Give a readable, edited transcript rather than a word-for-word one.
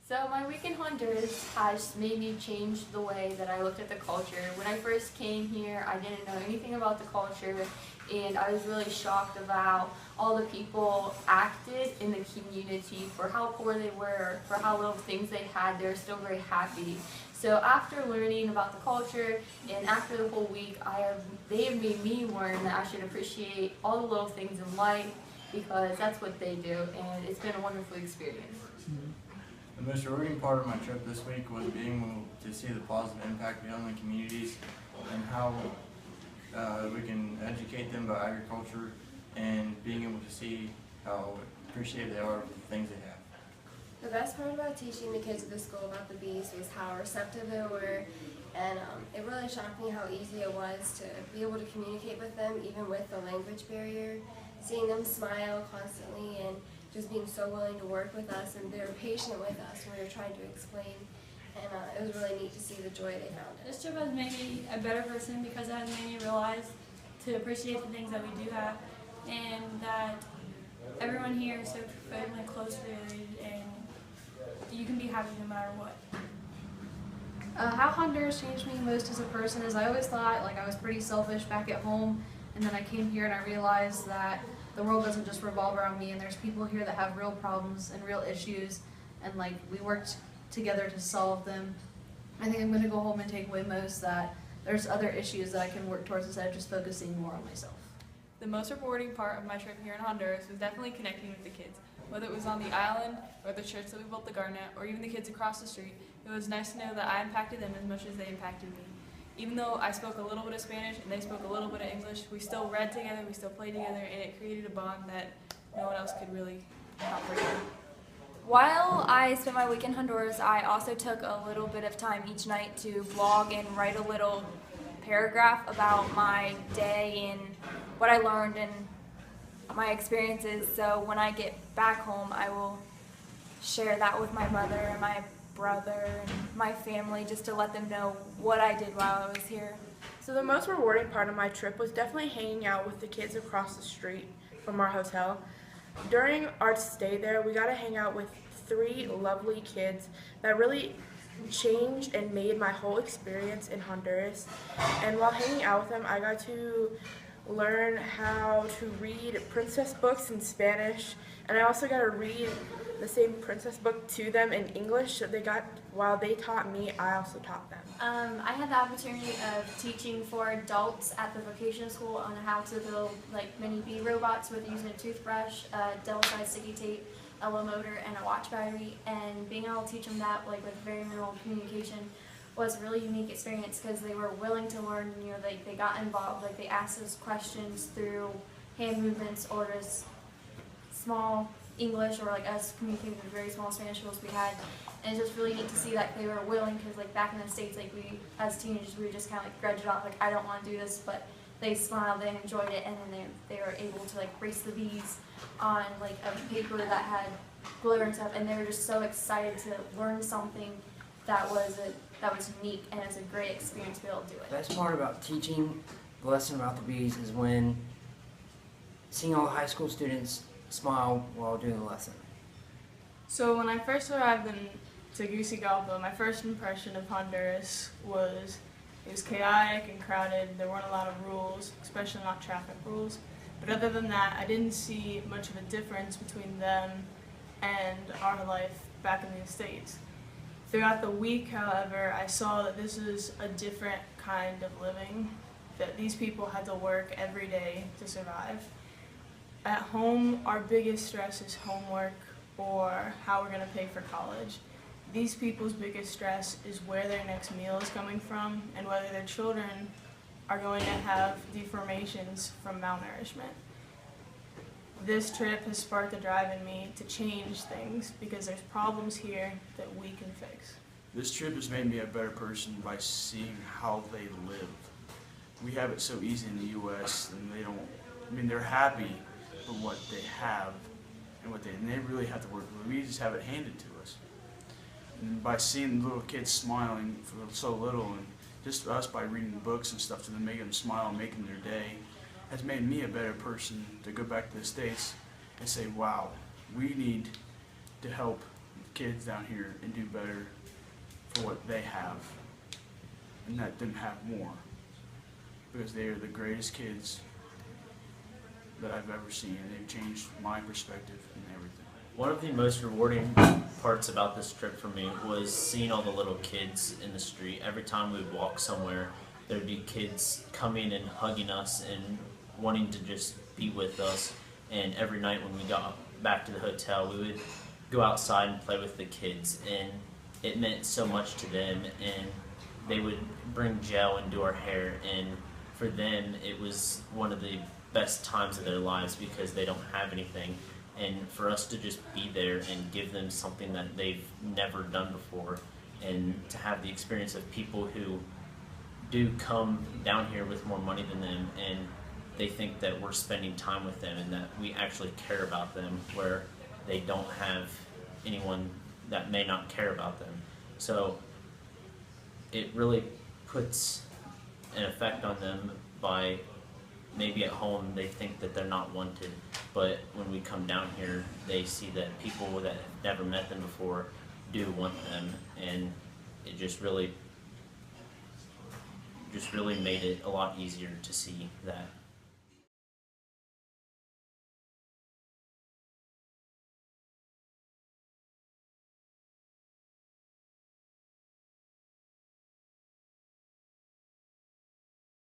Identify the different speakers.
Speaker 1: So my week in Honduras has made me change the way that I looked at the culture. When I first came here, I didn't know anything about the culture, and I was really shocked about all the people acted in the community for how poor they were, for how little things they had. They were still very happy. So after learning about the culture and after the whole week, they have made me learn that I should appreciate all the little things in life because that's what they do, and it's been a wonderful experience.
Speaker 2: The most rewarding part of my trip this week was being able to see the positive impact we have on the communities and how we can educate them about agriculture and being able to see how appreciative they are of the things they have.
Speaker 3: The best part about teaching the kids at the school about the bees was how receptive they were, and it really shocked me how easy it was to be able to communicate with them even with the language barrier. Seeing them smile constantly and just being so willing to work with us, and they were patient with us when we were trying to explain, and it was really neat to see the joy they found in it.
Speaker 4: This trip has made me a better person because it has made me realize to appreciate the things that we do have, and that everyone here is so family close related, and you can be happy no matter what.
Speaker 5: How Honduras changed me most as a person is I always thought like I was pretty selfish back at home, and then I came here and I realized that the world doesn't just revolve around me, and there's people here that have real problems and real issues, and like we worked together to solve them. I think I'm going to go home and take away most that there's other issues that I can work towards instead of just focusing more on myself.
Speaker 6: The most rewarding part of my trip here in Honduras was definitely connecting with the kids. Whether it was on the island, or the church that we built the garden at, or even the kids across the street, it was nice to know that I impacted them as much as they impacted me. Even though I spoke a little bit of Spanish and they spoke a little bit of English, we still read together, we still played together, and it created a bond that no one else could really operate on.
Speaker 7: While I spent my week in Honduras, I also took a little bit of time each night to blog and write a little paragraph about my day and what I learned and my experiences. So when I get back home, I will share that with my mother and my brother and my family just to let them know what I did while I was here.
Speaker 8: So the most rewarding part of my trip was definitely hanging out with the kids across the street from our hotel. During our stay there, we got to hang out with 3 lovely kids that really changed and made my whole experience in Honduras. And while hanging out with them, I got to learn how to read princess books in Spanish, and I also got to read the same princess book to them in English that they got while they taught me. I also taught them.
Speaker 1: I had the opportunity of teaching for adults at the vocational school on how to build like mini bee robots with using a toothbrush, double-sided sticky tape, a low motor, and a watch battery. And being able to teach them that like with very minimal communication was a really unique experience because they were willing to learn. You know, they got involved. Like they asked us questions through hand movements or just small English, or like us communicating with very small Spanish skills we had. And it's just really neat to see that they were willing, because like back in the States, like we as teenagers, we would just kind of like grudge it off, like I don't want to do this, but they smiled, they enjoyed it, and then they were able to like race the bees on like a paper that had glitter and stuff, and they were just so excited to learn something that was unique, and it was a great experience to be able to do it.
Speaker 9: The best part about teaching the lesson about the bees is when seeing all the high school students smile while doing the lesson.
Speaker 6: So when I first arrived in Tegucigalpa, my first impression of Honduras was it was chaotic and crowded. There weren't a lot of rules, especially not traffic rules. But other than that, I didn't see much of a difference between them and our life back in the States. Throughout the week, however, I saw that this is a different kind of living, that these people had to work every day to survive. At home, our biggest stress is homework or how we're going to pay for college. These people's biggest stress is where their next meal is coming from and whether their children are going to have deformations from malnourishment. This trip has sparked a drive in me to change things because there's problems here that we can fix.
Speaker 10: This trip has made me a better person by seeing how they live. We have it so easy in the U.S. and they're happy for what they have and they really have to work. We just have it handed to us. And by seeing little kids smiling for so little, and just us by reading books and stuff to them, making them smile and making their day, has made me a better person to go back to the States and say, wow, we need to help kids down here and do better for what they have and let them have more, because they are the greatest kids that I've ever seen, and they've changed my perspective and everything.
Speaker 11: One of the most rewarding parts about this trip for me was seeing all the little kids in the street. Every time we would walk somewhere, there'd be kids coming and hugging us and wanting to just be with us. And every night when we got back to the hotel, we would go outside and play with the kids, and it meant so much to them. And they would bring gel and do our hair, and for them it was one of the best times of their lives because they don't have anything. And for us to just be there and give them something that they've never done before, and to have the experience of people who do come down here with more money than them, and they think that we're spending time with them and that we actually care about them, where they don't have anyone that may not care about them. So it really puts an effect on them by maybe at home they think that they're not wanted, but when we come down here they see that people that have never met them before do want them, and it just really made it a lot easier to see that